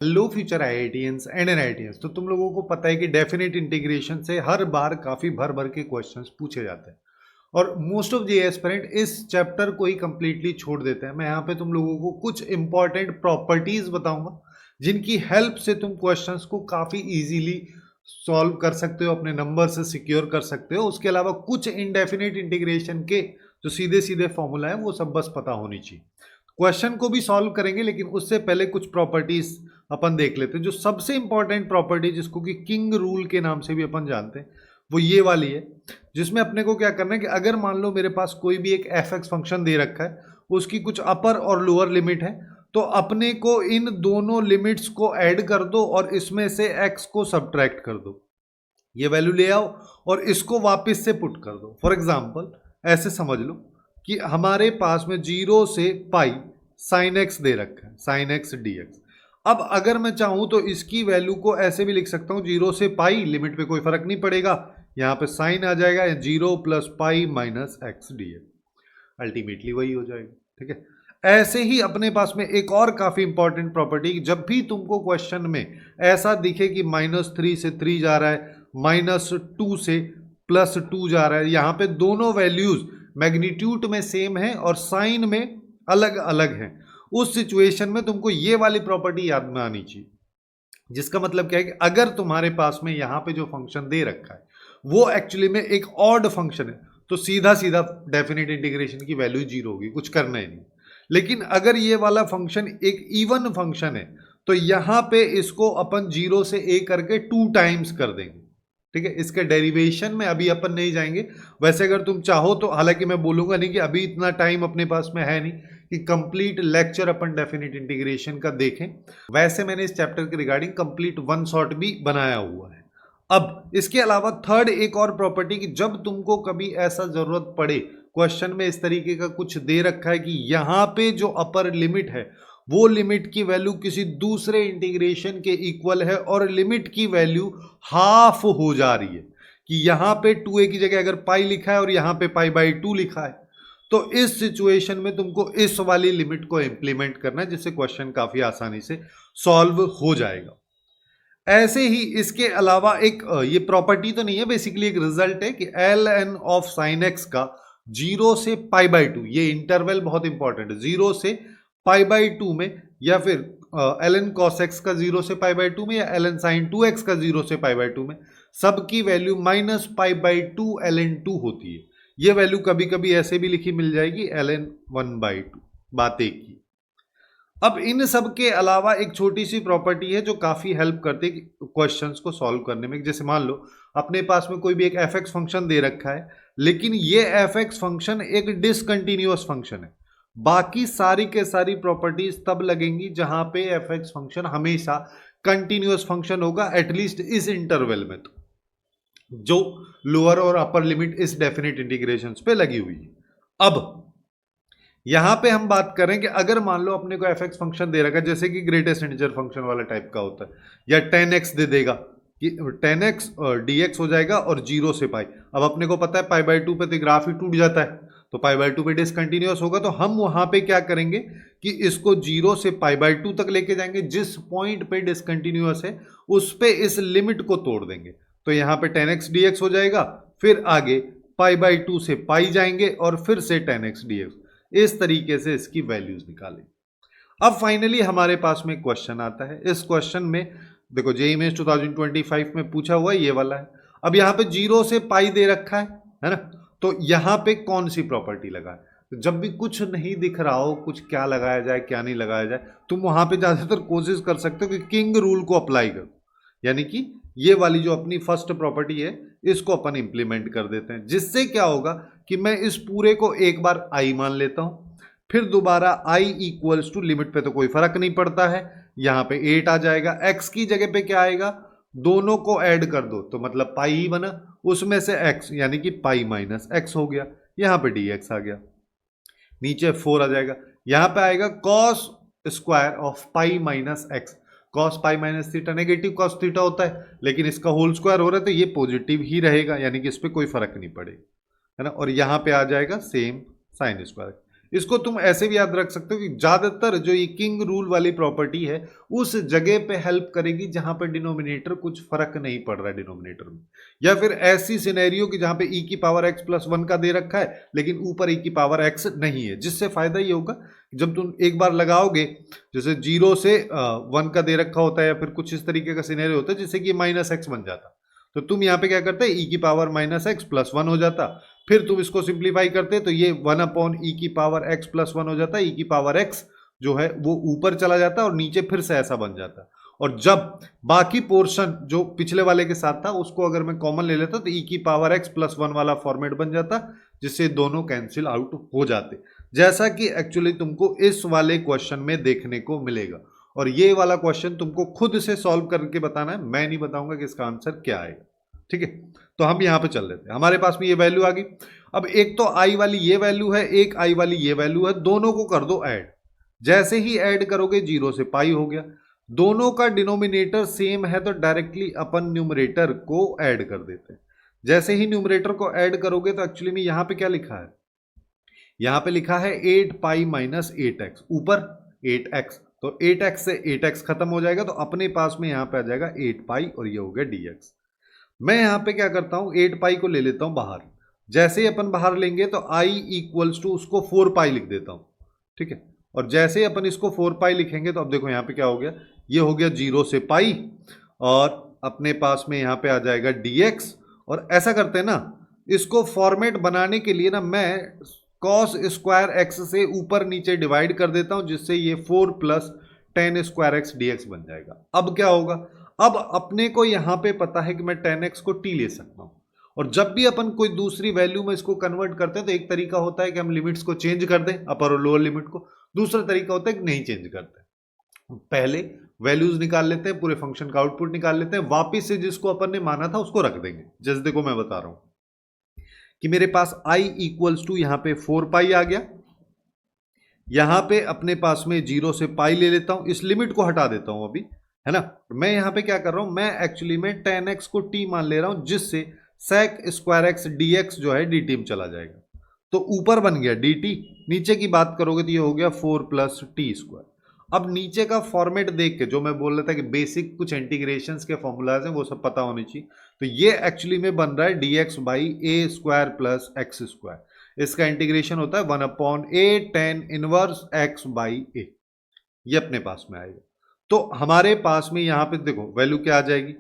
Hello future IITians and NITians. तो तुम लोगों को पता है कि डेफिनेट इंटीग्रेशन से हर बार काफ़ी भर भर के क्वेश्चंस पूछे जाते हैं और मोस्ट ऑफ द एस्पिरेंट इस चैप्टर को ही कंप्लीटली छोड़ देते हैं। मैं यहाँ पे तुम लोगों को कुछ इंपॉर्टेंट प्रॉपर्टीज बताऊंगा जिनकी हेल्प से तुम क्वेश्चंस को काफ़ी इजीली सॉल्व कर सकते हो, अपने नंबर से सिक्योर कर सकते हो। उसके अलावा कुछ इनडेफिनेट इंटीग्रेशन के जो सीधे सीधे फॉर्मूला है वो सब बस पता होनी चाहिए। क्वेश्चन को भी सॉल्व करेंगे लेकिन उससे पहले कुछ प्रॉपर्टीज अपन देख लेते हैं। जो सबसे इंपॉर्टेंट प्रॉपर्टी जिसको कि किंग रूल के नाम से भी अपन जानते हैं वो ये वाली है, जिसमें अपने को क्या करना है कि अगर मान लो मेरे पास कोई भी एक एफ एक्स फंक्शन दे रखा है, उसकी कुछ अपर और लोअर लिमिट है, तो अपने को इन दोनों लिमिट्स को ऐड कर दो और इसमें से एक्स को सब्ट्रैक्ट कर दो, ये वैल्यू ले आओ और इसको वापस से पुट कर दो। फॉर एग्जाम्पल ऐसे समझ लो कि हमारे पास में 0 से पाई साइन एक्स दे रखा है, साइन एक्स डी एक्स। अब अगर मैं चाहूं तो इसकी वैल्यू को ऐसे भी लिख सकता हूं, 0 से पाई, लिमिट पे कोई फर्क नहीं पड़ेगा, यहां पे साइन आ जाएगा 0 plus pi minus x D x, ultimately वही हो जाएगा। ठीक है। ऐसे ही अपने पास में एक और काफी इंपॉर्टेंट प्रॉपर्टी, जब भी तुमको क्वेश्चन में ऐसा दिखे कि -3 से 3 जा रहा है, -2 से +2 जा रहा है, यहाँ पे दोनों वैल्यूज मैग्नीट्यूड में सेम है और साइन में अलग अलग है, उस सिचुएशन में तुमको ये वाली प्रॉपर्टी याद में आनी चाहिए। जिसका मतलब क्या है कि अगर तुम्हारे पास में यहाँ पे जो फंक्शन दे रखा है वो एक्चुअली में एक ऑड फंक्शन है, तो सीधा सीधा डेफिनेट इंटीग्रेशन की वैल्यू 0 होगी, कुछ करना ही नहीं। लेकिन अगर ये वाला फंक्शन एक इवन फंक्शन है तो यहाँ पे इसको अपन 0 से a करके 2 टाइम्स कर देंगे। ठीक है। इसके डेरिवेशन में अभी अपन नहीं जाएंगे, वैसे अगर तुम चाहो तो, हालांकि मैं बोलूंगा नहीं कि अभी इतना टाइम अपने पास में है नहीं कि कंप्लीट लेक्चर अपन डेफिनेट इंटीग्रेशन का देखें। वैसे मैंने इस चैप्टर के रिगार्डिंग कंप्लीट वन शॉट भी बनाया हुआ है। अब इसके अलावा थर्ड एक और प्रॉपर्टी कि जब तुमको कभी ऐसा जरूरत पड़े, क्वेश्चन में इस तरीके का कुछ दे रखा है कि यहाँ पे जो अपर लिमिट है वो लिमिट की वैल्यू किसी दूसरे इंटीग्रेशन के इक्वल है और लिमिट की वैल्यू हाफ हो जा रही है, कि यहाँ पे 2a की जगह अगर पाई लिखा है और यहाँ पे पाई/2 लिखा है, तो इस सिचुएशन में तुमको इस वाली लिमिट को इंप्लीमेंट करना है, जिससे क्वेश्चन काफी आसानी से सॉल्व हो जाएगा। ऐसे ही इसके अलावा एक ये प्रॉपर्टी तो नहीं है, बेसिकली एक रिजल्ट है कि ln ऑफ साइन एक्स का 0 से पाई/2, ये इंटरवल बहुत इंपॉर्टेंट है, 0 से पाई/2 में, या फिर ln cos x का 0 से पाई/2 में, या ln sin 2x का 0 से पाई/2 में, सबकी वैल्यू -पाई/2 ln2 होती है। ये वैल्यू कभी कभी ऐसे भी लिखी मिल जाएगी ln1/2, बात एक की। अब इन सब के अलावा एक छोटी सी प्रॉपर्टी है जो काफी हेल्प करती है क्वेश्चंस को सॉल्व करने में। जैसे मान लो अपने पास में कोई भी एक एफ एक्स फंक्शन दे रखा है, लेकिन ये एफ एक्स फंक्शन एक डिसकंटिन्यूअस फंक्शन है। बाकी सारी के सारी प्रॉपर्टीज तब लगेंगी जहां पे एफ एक्स फंक्शन हमेशा कंटिन्यूअस फंक्शन होगा, एटलीस्ट इस इंटरवल में, तो जो लोअर और अपर लिमिट इस डेफिनेट इंटीग्रेशन पे लगी हुई है। अब यहां पे हम बात करें कि अगर मान लो अपने को एफ एक्स फंक्शन दे रखा है, जैसे कि ग्रेटेस्ट इंटीजर फंक्शन वाला टाइप का होता है, या 10x दे देगा कि 10x dx हो जाएगा और 0 से पाई। अब अपने को पता है पाई/2 पे तो ग्राफ ही टूट जाता है, तो पाई/2 पे डिसकंटिन्यूअस होगा, तो हम वहां पे क्या करेंगे कि इसको 0 से पाई/2 तक लेके जाएंगे, जिस पॉइंट पे डिसकंटिन्यूअस है उस पे इस लिमिट को तोड़ देंगे, तो यहाँ पे 10x dx हो जाएगा, फिर आगे पाई/2 से पाई जाएंगे और फिर से 10x dx, इस तरीके से इसकी वैल्यूज निकालें। अब फाइनली हमारे पास में क्वेश्चन आता है। इस क्वेश्चन में देखो जेईई मेंस 2025 में पूछा हुआ ये वाला है। अब यहाँ पे 0 से पाई दे रखा है ना, तो यहाँ पे कौन सी प्रॉपर्टी लगाए? तो जब भी कुछ नहीं दिख रहा हो, कुछ क्या लगाया जाए क्या नहीं लगाया जाए, तुम वहां पे ज्यादातर कोशिश कर सकते हो कि किंग रूल को अप्लाई करो, यानी कि ये वाली जो अपनी फर्स्ट प्रॉपर्टी है इसको अपन इंप्लीमेंट कर देते हैं, जिससे क्या होगा कि मैं इस पूरे को एक बार i मान लेता हूं, फिर दोबारा i इक्वल्स टू, लिमिट पे तो कोई फर्क नहीं पड़ता है, यहां पे 8 आ जाएगा, x की जगह पे क्या आएगा, दोनों को ऐड कर दो तो मतलब पाई ही बना, उसमें से x यानी कि पाई माइनस x हो गया, यहां पे dx आ गया, नीचे 4 आ जाएगा, यहां पे आएगा cos square of pi minus x। cos pi minus theta negative cos theta होता है, लेकिन इसका होल स्क्वायर हो रहा है तो ये पॉजिटिव ही रहेगा, यानी कि इस पर कोई फर्क नहीं पड़ेगा, है ना। और यहाँ पे आ जाएगा सेम साइन स्क्वायर। इसको तुम ऐसे भी याद रख सकते हो कि ज्यादातर जो ये किंग रूल वाली प्रॉपर्टी है उस जगह पे हेल्प करेगी जहां पे डिनोमिनेटर कुछ फर्क नहीं पड़ रहा है डिनोमिनेटर में, या फिर ऐसी सिनेरियो कि जहां पे e की पावर x प्लस 1 का दे रखा है लेकिन ऊपर e की पावर x नहीं है, जिससे फायदा ये होगा जब तुम एक बार लगाओगे, जैसे 0 से 1 का दे रखा होता है या फिर कुछ इस तरीके का सिनेरियो होता है जिससे कि माइनस एक्स बन जाता, तो तुम यहाँ पे क्या करते e की पावर माइनस एक्स प्लस 1 हो जाता, फिर तुम इसको सिंप्लीफाई करते तो ये 1 अपॉन ई की पावर x प्लस 1 हो जाता, e की पावर x जो है वो ऊपर चला जाता और नीचे फिर से ऐसा बन जाता, और जब बाकी पोर्शन जो पिछले वाले के साथ था उसको अगर मैं कॉमन ले लेता तो e की पावर x प्लस 1 वाला फॉर्मेट बन जाता, जिससे दोनों कैंसिल आउट हो जाते, जैसा कि एक्चुअली तुमको इस वाले क्वेश्चन में देखने को मिलेगा। और ये वाला क्वेश्चन तुमको खुद से सॉल्व करके बताना है, मैं नहीं बताऊंगा कि इसका आंसर क्या आएगा, ठीक है। तो हम यहां पे चल लेते हैं, हमारे पास में ये वैल्यू आ गई। अब एक तो आई वाली ये वैल्यू है, एक आई वाली ये वैल्यू है, दोनों को कर दो ऐड। जैसे ही ऐड करोगे 0 से पाई हो गया, दोनों का डिनोमिनेटर सेम है तो डायरेक्टली अपन न्यूमरेटर को ऐड कर देते हैं। जैसे ही न्यूमरेटर को ऐड करोगे तो एक्चुअली में यहां पे क्या लिखा है, यहां पे लिखा है 8 पाई माइनस 8x, ऊपर 8x, तो 8x से 8x खत्म हो जाएगा तो अपने पास में यहां पे आ जाएगा 8 पाई और ये हो गया dx। मैं यहां पे क्या करता हूं, 8 पाई को ले लेता हूं बाहर, जैसे ही अपन बाहर लेंगे तो i इक्वल्स टू उसको 4 पाई लिख देता हूं, ठीक है। और जैसे ही अपन इसको 4 पाई लिखेंगे तो अब देखो यहां पे क्या हो गया, ये हो गया 0 से पाई और अपने पास में यहां पे आ जाएगा dx। और ऐसा करते हैं ना, इसको फॉर्मेट बनाने के लिए ना मैं कॉस स्क्वायर एक्स से ऊपर नीचे डिवाइड कर देता हूं, जिससे ये 4 plus ten square x dx बन जाएगा। अब क्या होगा, अब अपने को यहां पे पता है कि मैं 10x को t ले सकता हूं, और जब भी अपन कोई दूसरी वैल्यू में इसको कन्वर्ट करते हैं तो एक तरीका होता है कि हम लिमिट्स को चेंज कर दें, अपर और लोअर लिमिट को, दूसरा तरीका होता है कि नहीं चेंज करते, पहले वैल्यूज निकाल लेते हैं, पूरे फंक्शन का आउटपुट निकाल लेते हैं, वापिस से जिसको अपन ने माना था उसको रख देंगे। जैसे देखो मैं बता रहा हूं कि मेरे पास i इक्वल्स टू यहां पे 4 पाई आ गया, यहां पे अपने पास में 0 से पाई ले लेता हूं, इस लिमिट को हटा देता हूं अभी, है ना। मैं यहां पे क्या कर रहा हूं, मैं एक्चुअली में 10x को t मान ले रहा हूं, जिससे sec स्क्वायर एक्स dx जो है dt में चला जाएगा, तो ऊपर बन गया dt, नीचे की बात करोगे तो ये हो गया 4 प्लस टी स्क्वायर। अब नीचे का फॉर्मेट देख के, जो मैं बोल रहा था कि बेसिक कुछ इंटीग्रेशंस के फॉर्मूलाज हैं वो सब पता होनी चाहिए, तो ये एक्चुअली में बन रहा है dx by A square plus X square, इसका इंटीग्रेशन होता है 1 upon A tan inverse X by A, ये अपने पास में आएगा। तो हमारे पास में यहां पे देखो वैल्यू क्या आ जाएगी।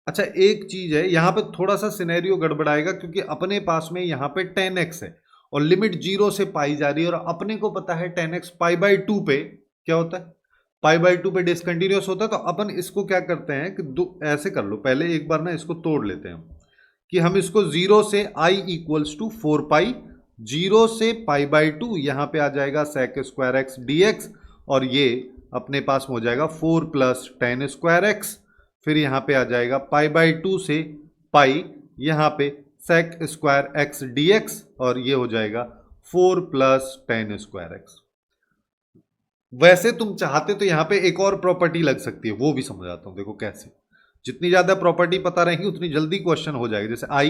अच्छा एक चीज है, यहां पे थोड़ा सा सिनेरियो गड़बड़ाएगा क्योंकि अपने पास में यहां पे 10x है और लिमिट 0 से पाई जा रही है, और अपने को पता है 10x पाई बाई 2 पे क्या होता है, पाई बाई 2 पे डिसकंटिन्यूअस होता है। तो अपन इसको क्या करते हैं कि ऐसे कर लो, पहले एक बार ना इसको तोड़ लेते हैं कि हम इसको 0 से i इक्वल्स टू 4 पाई, 0 से पाई बाई 2, यहां पे आ जाएगा sec स्क्वायर एक्स dx, और ये अपने पास में हो जाएगा 4 प्लस टेन स्क्वायर एक्स, फिर यहां पे आ जाएगा पाई बाई 2 से पाई, यहां पे sec स्क्वायर एक्स dx, और ये हो जाएगा 4 प्लस टेन स्क्वायर एक्स। वैसे तुम चाहते तो यहां पे एक और प्रॉपर्टी लग सकती है, वो भी समझाता हूं, देखो कैसे। जितनी ज्यादा प्रॉपर्टी पता रहेंगी उतनी जल्दी क्वेश्चन हो जाएगा। जैसे i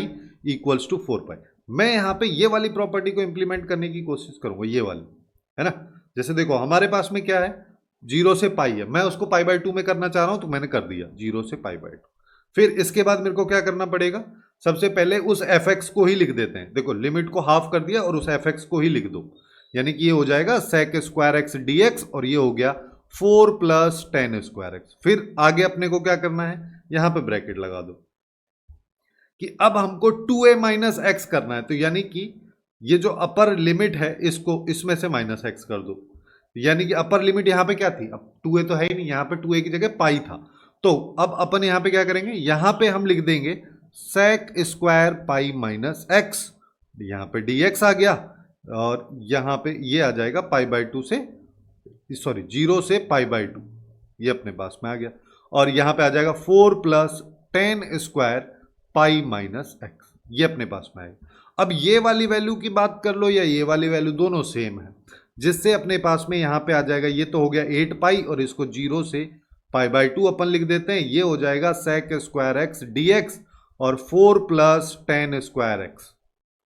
इक्वल्स टू 4 पाई, मैं यहां पे ये वाली प्रॉपर्टी को इंप्लीमेंट करने की कोशिश करूंगा, ये वाली, है ना। जैसे देखो हमारे पास में क्या है, 0 से पाई है, मैं उसको पाई बाई 2 में करना चाह रहा हूं तो मैंने कर दिया 0 से पाई बाई 2। फिर इसके बाद मेरे को क्या करना पड़ेगा, सबसे पहले उस fx को ही लिख देते हैं, देखो लिमिट को हाफ कर दिया और उस fx को ही लिख दो, यानी कि ये हो जाएगा sec स्क्वायर एक्स dx, और ये हो गया 4 प्लस टेन स्क्वायर एक्स। फिर आगे अपने को क्या करना है, यहां पे ब्रैकेट लगा दो कि अब हमको 2a माइनस एक्स करना है, तो यानी कि ये जो अपर लिमिट है इसको इसमें से माइनस एक्स कर दो, यानी कि अपर लिमिट यहां पे क्या थी, अब 2a तो है ही नहीं, यहां पे 2a की जगह पाई था, तो अब अपन यहां पे क्या करेंगे, यहां पे हम लिख देंगे sec square pi minus x, यहां पे dx आ गया, और यहां पे ये आ जाएगा पाई बाई 2 से, सॉरी 0 से पाई बाई 2, ये अपने पास में आ गया, और यहां पे आ जाएगा 4 plus ten square pi minus x, ये अपने पास में आएगा। अब ये वाली वैल्यू की बात कर लो या ये वाली वैल्यू, दोनों सेम है, जिससे अपने पास में यहां पे आ जाएगा, ये तो हो गया 8 पाई और इसको 0 से पाई बाई 2 अपन लिख देते हैं, ये हो जाएगा sec स्क्वायर एक्स dx और 4 प्लस टेन स्क्वायर एक्स।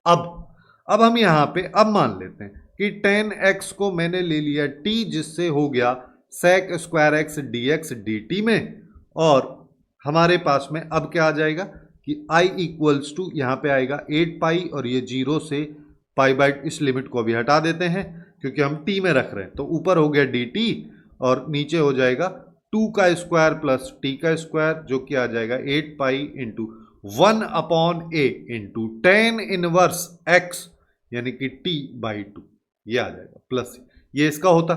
अब अब हम यहाँ पे अब मान लेते हैं कि 10x को मैंने ले लिया t, जिससे हो गया sec square x dx dt में, और हमारे पास में अब क्या आ जाएगा कि i इक्वल्स टू यहाँ पे आएगा 8 पाई, और ये 0 से पाई बाई, इस लिमिट को भी हटा देते हैं क्योंकि हम t में रख रहे हैं, तो ऊपर हो गया dt और नीचे हो जाएगा 2 का स्क्वायर प्लस t का स्क्वायर, जो कि आ जाएगा 8 pi into 1 upon a into 10 inverse x यानी कि t बाई 2, ये आ जाएगा प्लस, ये इसका होता,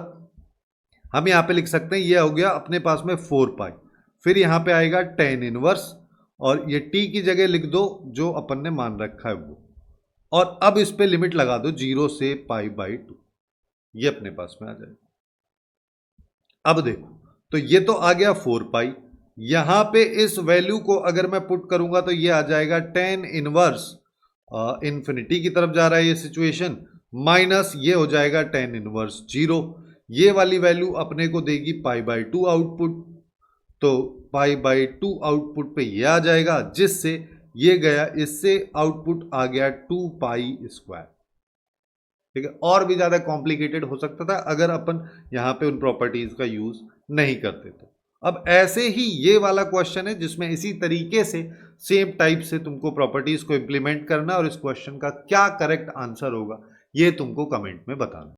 हम यहाँ पे लिख सकते हैं ये हो गया अपने पास में 4 पाई, फिर यहाँ पे आएगा 10 इनवर्स और ये t की जगह लिख दो जो अपन ने मान रखा है वो, और अब इस पे लिमिट लगा दो 0 से पाई बाई 2, ये अपने पास में आ जाएगा। अब देखो तो ये तो आ गया 4 पाई, यहां पे इस वैल्यू को अगर मैं पुट करूंगा तो ये आ जाएगा 10 इनवर्स, इन्फिनिटी की तरफ जा रहा है ये सिचुएशन, माइनस ये हो जाएगा 10 इनवर्स 0, ये वाली वैल्यू अपने को देगी पाई बाई 2 आउटपुट, तो पाई बाई 2 आउटपुट पे ये आ जाएगा, जिससे ये गया, इससे आउटपुट आ गया 2 पाई स्क्वायर। ठीक है, और भी ज्यादा कॉम्प्लिकेटेड हो सकता था अगर अपन यहां पे उन प्रॉपर्टीज का यूज नहीं करते तो। अब ऐसे ही ये वाला क्वेश्चन है जिसमें इसी तरीके से सेम टाइप से तुमको प्रॉपर्टीज को इंप्लीमेंट करना, और इस क्वेश्चन का क्या करेक्ट आंसर होगा ये तुमको कमेंट में बताना।